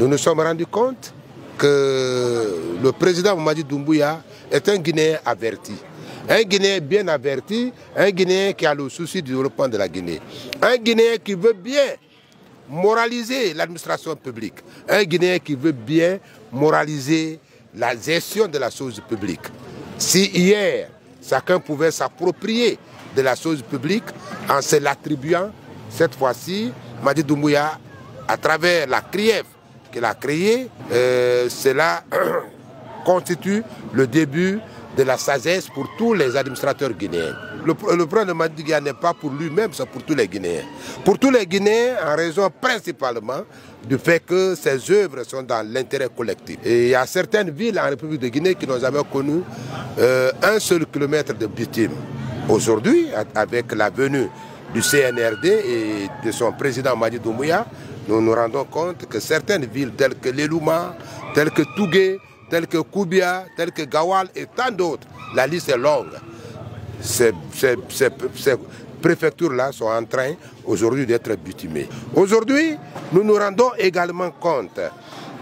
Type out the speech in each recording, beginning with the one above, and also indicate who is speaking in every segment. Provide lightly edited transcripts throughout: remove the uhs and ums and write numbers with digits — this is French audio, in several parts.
Speaker 1: nous nous sommes rendus compte que le président Mamadi Doumbouya est un Guinéen averti. Un Guinéen bien averti, un Guinéen qui a le souci du développement de la Guinée. Un Guinéen qui veut bien moraliser l'administration publique. Un Guinéen qui veut bien moraliser la gestion de la chose publique. Si hier, chacun pouvait s'approprier de la chose publique en se l'attribuant, cette fois-ci, Mamadi Doumbouya, à travers la CRIEF qu'il a créée, cela constitue le début de la sagesse pour tous les administrateurs guinéens. Le problème de Mamadi Doumbouya n'est pas pour lui-même, c'est pour tous les Guinéens. Pour tous les Guinéens, en raison principalement du fait que ces œuvres sont dans l'intérêt collectif. Et il y a certaines villes en République de Guinée qui n'ont jamais connu un seul kilomètre de bitume. Aujourd'hui, avec la venue du CNRD et de son président Mamadi Doumbouya, nous nous rendons compte que certaines villes telles que Lelouma, telles que Tougué, telles que Koubia, telles que Gawal et tant d'autres, la liste est longue. Ces préfectures-là sont en train aujourd'hui d'être bitumées. Aujourd'hui, nous nous rendons également compte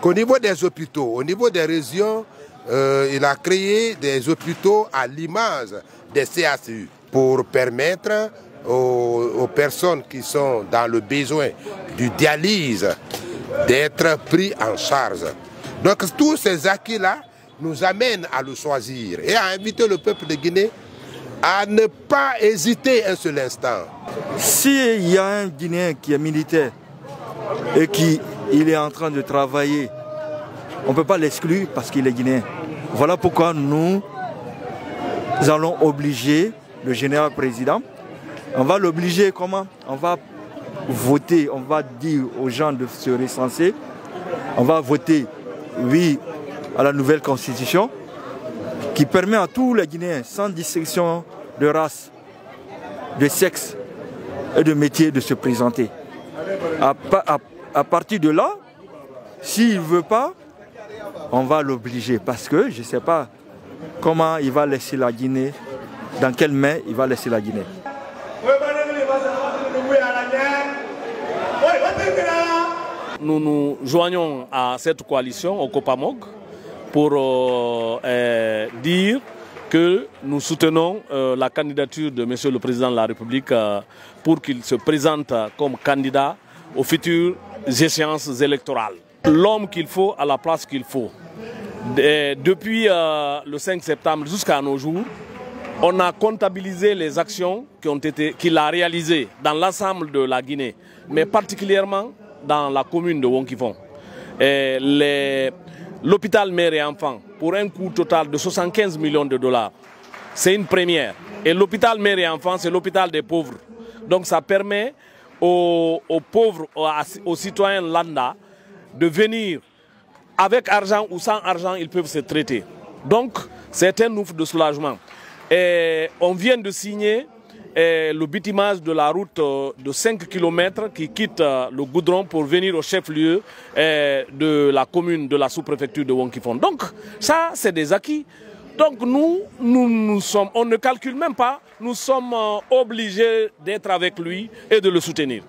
Speaker 1: qu'au niveau des hôpitaux, au niveau des régions, il a créé des hôpitaux à l'image des CACU pour permettre aux personnes qui sont dans le besoin du dialyse d'être pris en charge. Donc tous ces acquis-là nous amènent à le choisir et à inviter le peuple de Guinée à ne pas hésiter un seul instant.
Speaker 2: S'il y a un Guinéen qui est militaire et qu'il est en train de travailler, on ne peut pas l'exclure parce qu'il est Guinéen. Voilà pourquoi nous allons obliger le général président. On va l'obliger comment? On va voter, on va dire aux gens de se recenser. On va voter oui à la nouvelle constitution qui permet à tous les Guinéens, sans distinction de race, de sexe et de métier, de se présenter. À partir de là, s'il ne veut pas, on va l'obliger parce que je ne sais pas comment il va laisser la Guinée, dans quelle main il va laisser la Guinée.
Speaker 3: Nous nous joignons à cette coalition, au COPAMOG, pour dire que nous soutenons la candidature de M. le Président de la République pour qu'il se présente comme candidat aux futures échéances électorales. L'homme qu'il faut à la place qu'il faut. Depuis le 5 septembre jusqu'à nos jours, on a comptabilisé les actions qu'il a réalisées dans l'ensemble de la Guinée, mais particulièrement dans la commune de Wonkifong. L'hôpital mère et enfant, pour un coût total de 75 millions de dollars, c'est une première. Et l'hôpital mère et enfant, c'est l'hôpital des pauvres. Donc ça permet aux pauvres, aux citoyens lambda, de venir avec argent ou sans argent, ils peuvent se traiter. Donc c'est un ouf de soulagement. Et on vient de signer le bitumage de la route de 5 km qui quitte le goudron pour venir au chef-lieu de la commune de la sous-préfecture de Wonkifong. Donc ça, c'est des acquis. Donc on ne calcule même pas, nous sommes obligés d'être avec lui et de le soutenir.